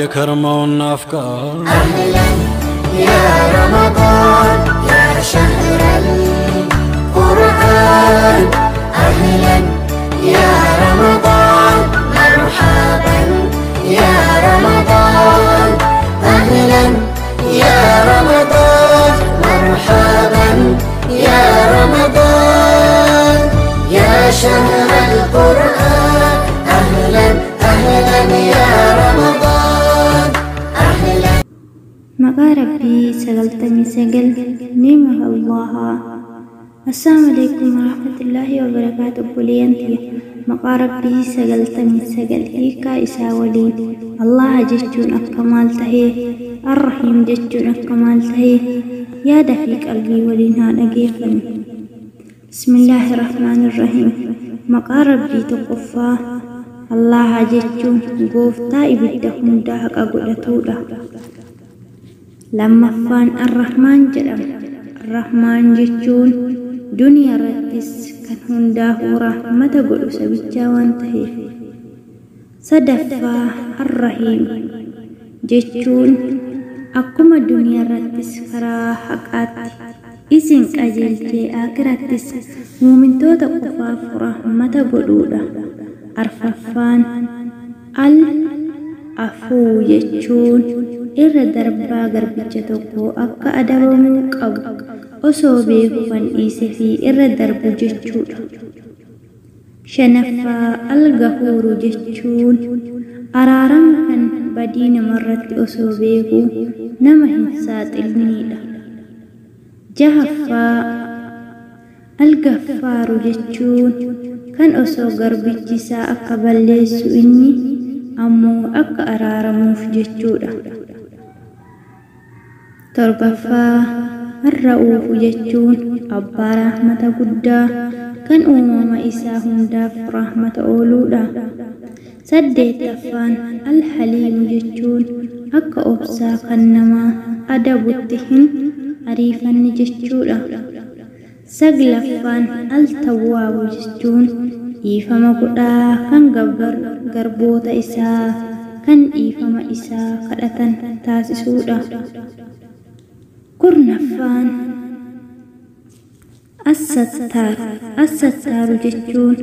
يكرمون أفكار أهلا يا رمضان يا شهر القرآن. أهلا يا رمضان مرحبا يا رمضان. أهلا يا رمضان مرحبا يا رمضان يا شهر القرآن. أهلا أهلا يا رمضان. أهلا مقا ربي سقلتني سقل نعمة الله. السلام عليكم ورحمة الله وبركاته. بوليانتي مقا ربي سقلتني سقل هيكا إسا ولي الله ججون أكمال تهي الرحيم ججون أكمال تهي يا دفيق قلبي ولينها نقيفا. بسم الله الرحمن الرحيم. مقا ربي تقفا الله ججون قوفتا إبدهم داهق أقلتودا. لما فان الرحمن جرم الرحمن ججون دنيا رتس كان هنداه رحمة قلوس بجاوان تهي. صدفا الرحيم ججون أقوم دنيا رتس كرا حقات إسن أجلتي آكراتس مؤمن توتا قفاف رحمة قلودا. أرففان العفو ججون irra darbaa garbicha tokko akka adabamuu qabu osoo beekuu kan dhiise fi irra darbu jechuudha. Shanaffaa al-gafuuru jechuun araarama kan badii namarratti osoo beekuu nama hin saaxilniidha. Jahaffaa al-gaffaaru jechuun kan osoo garbichi isaa akka balleessu inni ammoo akka araaramuuf jechuudha. Torbaffaa ar-ra'uufu jechuun abbaa rahmata guddaa kan uumama isaa hundaaf rahmata ooluudha. Saddeettaffaan al-haliimu jechuun akka obsaa kan nama adabutti hin ariifanne jechuudha. Saglaffaan al-tawwaabu jechuun dhiifama godhaa kan garboota isaa kan dhiifama isaa kadhatan taasisuudha. Kurnaffaan as-sattaaru jechuun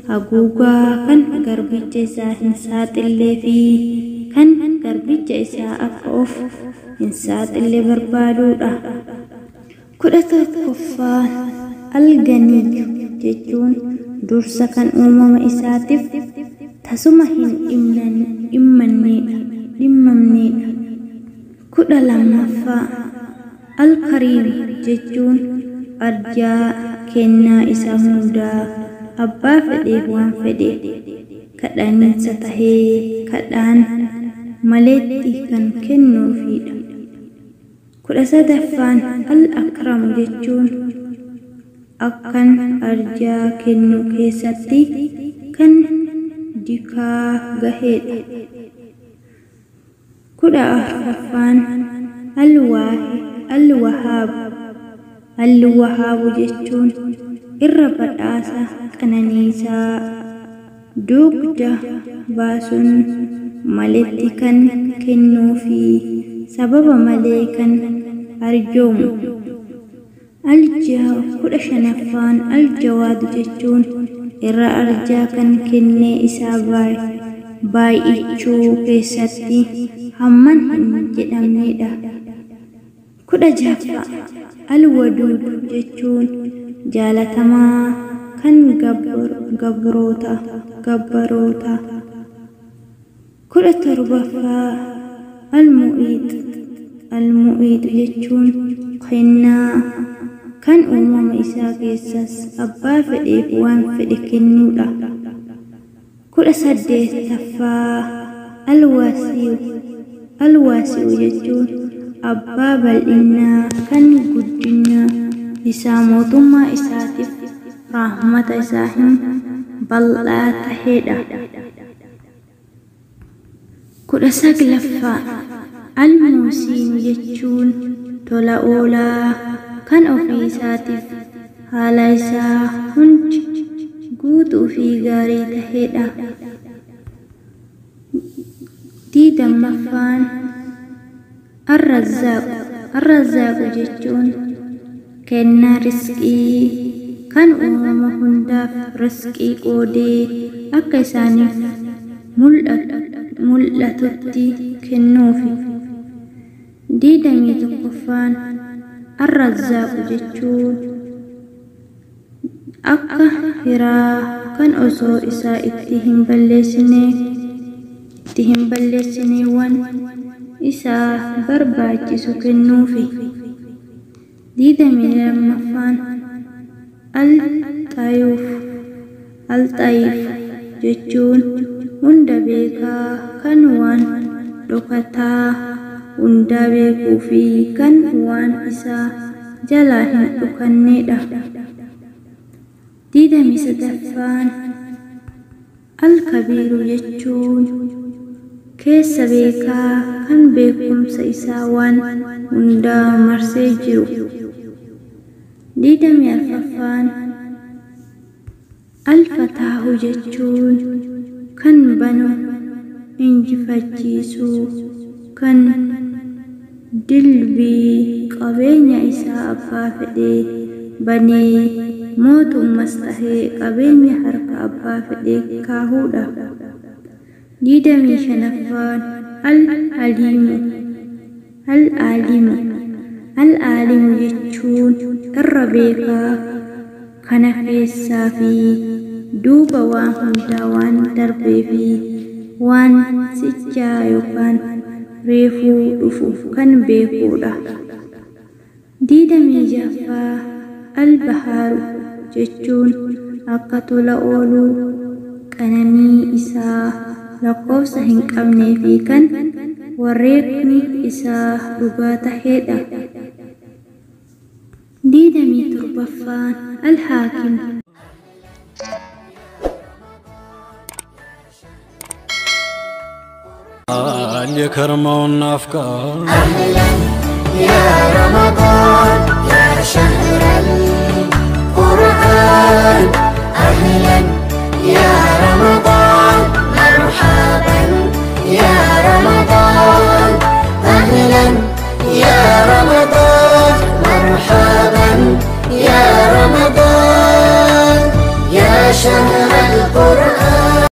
haguugaa kan garbicha isaa hin saaxillee fi kan garbicha isaa akka of hin saaxille barbaaduudha. 11ffaan al-ganiyyu jechuun dursa kan uumama isaatiif tasuma hin dhimmamneedha. 12ffaa al-kariim jechuun arjaa kennaa isaa hundaa abbaa fedheef waan fedhe kadhaniinsa tahee kadhaan maleetti kan kennuufiidha. 13ffaan al-akramu jechuun akkan arjaa kennu keessatti kan dikaa gaheedha. 14ffaan al-wahaabu jechuun irra badhaasa qananiisaa dugda baasuun maleetti kan kennuu fi sababa malee kan arjoomu. 15ffaan al-jawaadu jechuun irra arjaa kan kennee isaa baay'ichuu keessatti hamman hin jedhamneedha. 16ffaa al-waduudu jechuun jaalatamaa kan gabroota. 17ffaa al-mu'iid jechuun kennaa kan uumama isaa keessas abbaa fedheef waan fedhe kennuudha. 18ffaa al-waasi'u jechuun abbaa bal'inaa kan guddina isaa mootummaa isaatiif rahmata isaa hin bal'aa taheedha. 19ffaa al-muusiin jechuun tola oolaa kan ofii isaatiif haala isaa hundi gaarii taheedha. Diidammaffaan arrazaaqu jechuun kennaa rizqii kan uumama hundaaf rizqii qoodee akka isaaniif mul'atutti kennuufi. Diidamii tokkoffaan arrazaaqu jechuun akka hiraa kan osoo isaa itti hin balleessine waan isaa barbaachisu kennuufi. Diidamii lammaffaan al-xayiif jechuun hunda beekaa kan waan dhokataa hunda beekuu fi kan waan isaa jalaa hin dhokanneedha. Diidamii sadaffaan al-kabiiru jechuun keessa beekaa kan beekumsa isaa waan hundaa marsee jiru. Diidamii arfaffaan al-fataahu jechuun kan banu injifachiisu kan dilbii qabeenya isaa abbaa fedhee banee mootummas tahee qabeenya harka abbaa fedhee kaahuudha. Diidamii shanaffaan al-aalimu jechuun irra beekaa kana keessaa fi duuba waan hundaa waan darbee fi waan sichaa yookaan reefuu dhufuuf kan beekuudha. Diidamii jaffaa al-bahaaru jechuun akka tola ooluu qananii isaa lakkoofsa hin qabnee fi kan warreefni isaa dhugaa taheedha. Diidamii torbaffaan al-haakim የከርመውን አፍቃር أهلا يا رمضان يا شهر القرآن أهلا يا رمضان مرحبا يا رمضان أهلا يا رمضان مرحبا يا رمضان يا شهر